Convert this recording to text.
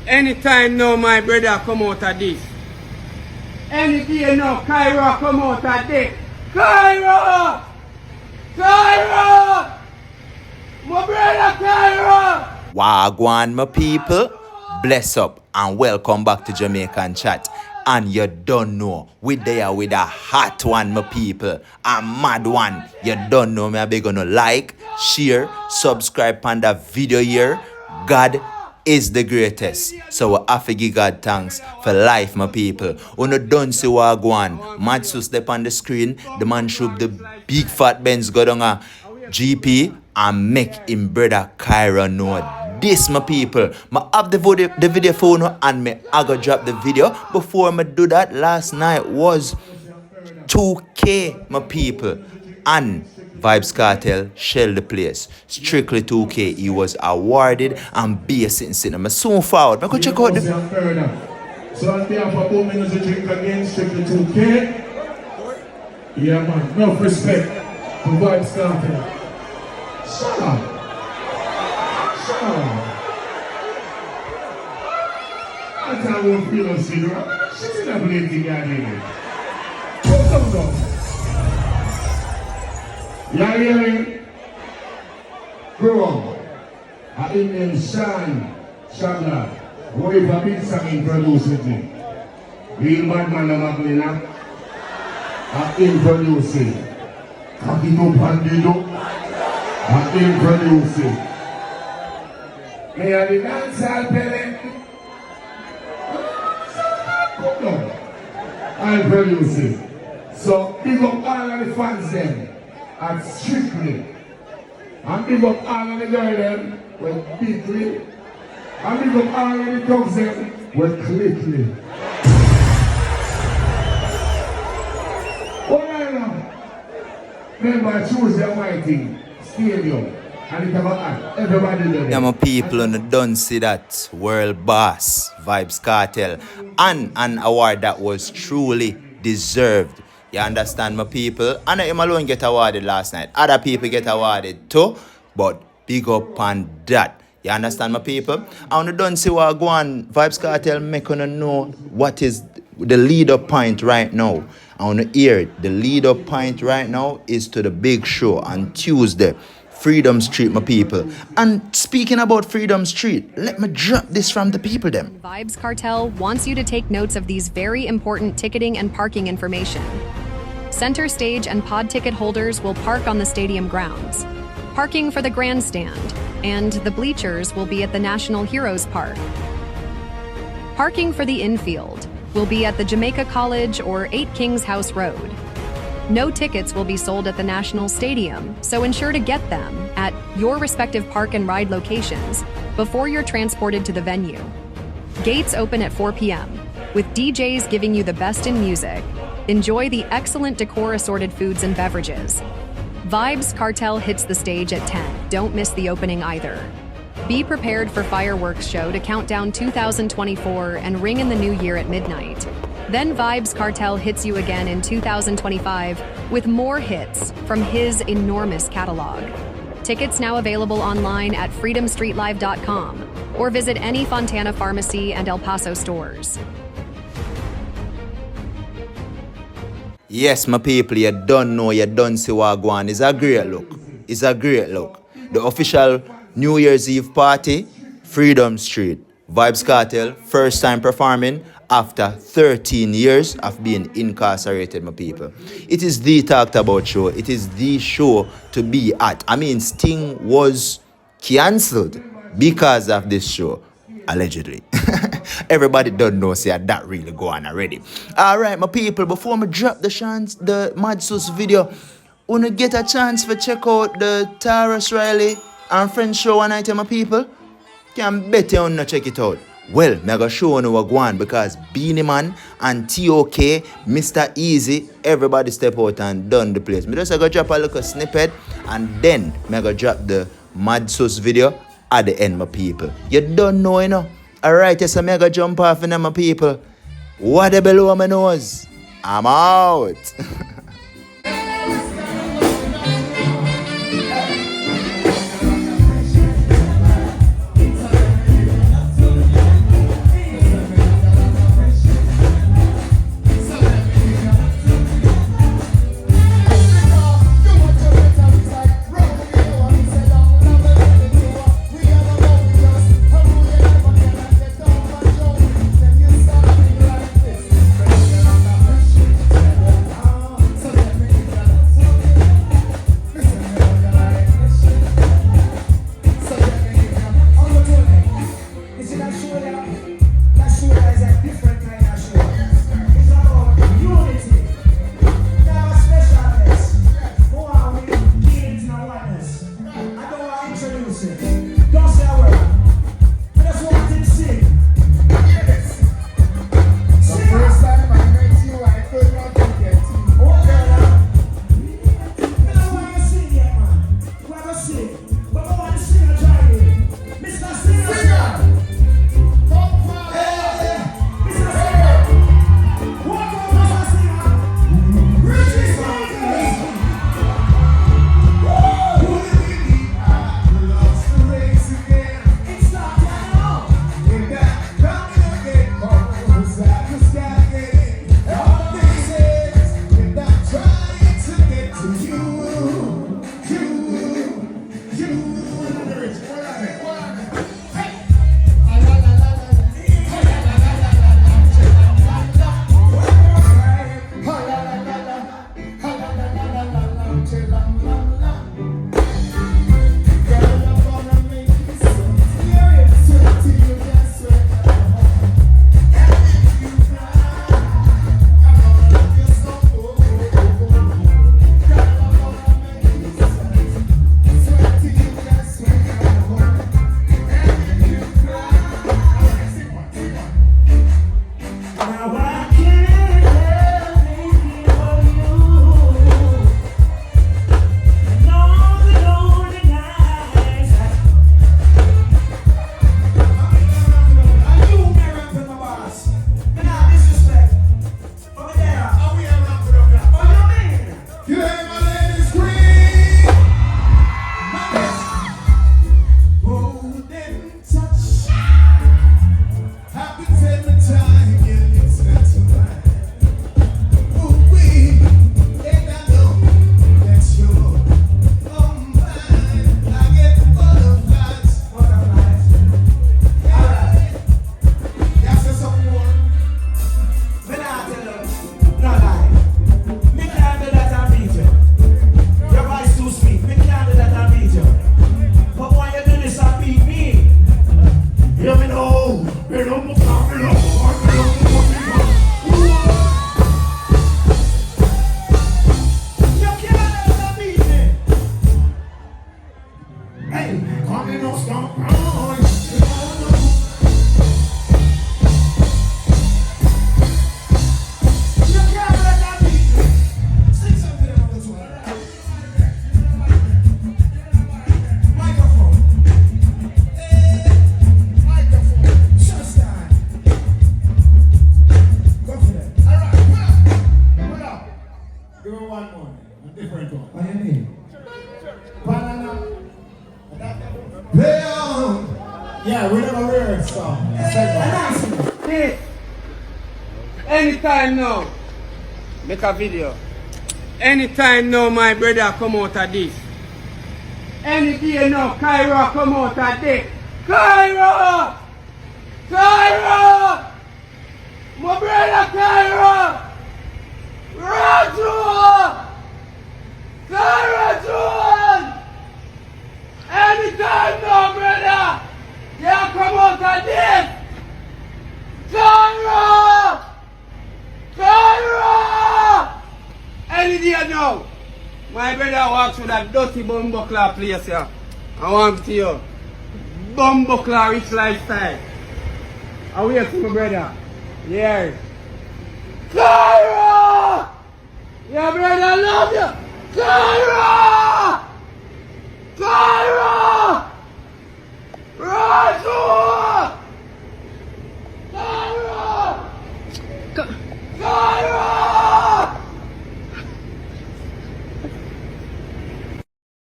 Anytime now my brother come out of this. Any day now Kyro come out of this. Kyro! Kyro! My brother Kyro! Wagwan my people, bless up and welcome back to Jamaican Chat. And you don't know, we there with a hot one my people, a mad one. You don't know me, I be gonna like, share, subscribe on the video here. God is the greatest. So we have to give God thanks for life my people. When you don't see Wagwan, Matsu step on the screen, the man shoot the big fat Benz go down a GP and make him brother Kyro know this my people. I have the video phone and I go drop the video. Before I do that, last night was 2K my people. And Vybz Kartel shelled the place. Strictly 2K. He was awarded and bass in cinema. Soon forward. I go check out the... So on behalf of all minutes to drink again, strictly 2K. Yeah man, enough respect for Vybz Kartel. Shut up. That's how we feel on Sidra. She's in a blazing garden. Come. You hearing? Grow up. I name Sean Chandler. Who is a big song introducing? Real bad man of Maglina. I introducing. Kakito Pandido. I introducing. May I the dancehall pellet? I'm producing. So big up all of the fans them at Strictly. And big up all of the girls them with Bigly. And big up all of the dogs them with Clickly. What I know? Remember Tuesday Mighty Stadium. And it about everybody there. Yeah, my people on the don't see that world boss Vybz Kartel and an award that was truly deserved. You understand my people? And him alone get awarded last night. Other people get awarded too, but big up on that. You understand my people? I want to don't see what go on. Vybz Kartel make on know what is the lead up point right now. I want to hear it. The lead up point right now is to the big show on Tuesday. Freedom Street, my people. And speaking about Freedom Street, let me drop this from the people them. Vybz Kartel wants you to take notes of these very important ticketing and parking information. Center stage and pod ticket holders will park on the stadium grounds. Parking for the grandstand and the bleachers will be at the National Heroes Park. Parking for the infield will be at the Jamaica College or 8 Kings House Road. No tickets will be sold at the National Stadium, so ensure to get them at your respective park and ride locations before you're transported to the venue. Gates open at 4 p.m., with DJs giving you the best in music. Enjoy the excellent decor assorted foods and beverages. Vybz Kartel hits the stage at 10. Don't miss the opening either. Be prepared for fireworks show to count down 2024 and ring in the new year at midnight. Then Vybz Kartel hits you again in 2025 with more hits from his enormous catalog. Tickets now available online at freedomstreetlive.com or visit any Fontana Pharmacy and El Paso stores. Yes, my people, you don't know, you don't see what go on. It's a great look. It's a great look. The official New Year's Eve party, Freedom Street. Vybz Kartel, first time performing after 13 years of being incarcerated, my people. It is the talked about show. It is the show to be at. I mean, Sting was cancelled because of this show, allegedly. Everybody don't know, say that really go on already. Alright, my people, before I drop the Mad Sauce video, wanna get a chance to check out the Taurus Riley and Friends show one night, my people? Can bet you wanna check it out. Well, I'm going to show you what go on because Beanie Man and TOK, Mr. Easy, everybody step out and done the place. I'm just going to drop a little snippet and then I'm going to drop the Mad Sauce video at the end, my people. You don't know, you know. Alright, yes, I'm going to jump off in my people. What the below my nose? I'm out. Yeah, we never heard song. This. Anytime now, make a video. Anytime now, my brother come out of this. Any day now, Kyro come out of this. Kyro! Kyro! My brother Kyro! Raju! Kyro! Anytime now, brother! Yeah, come out of this! Kyro! Kyro! Any day now, my brother walks with that dirty bumbuckler place here. I want to you. Bumbuckler rich lifestyle. I wait for my brother. Yes. Kyro! Yeah, brother, I love you! Kyro! Kyro!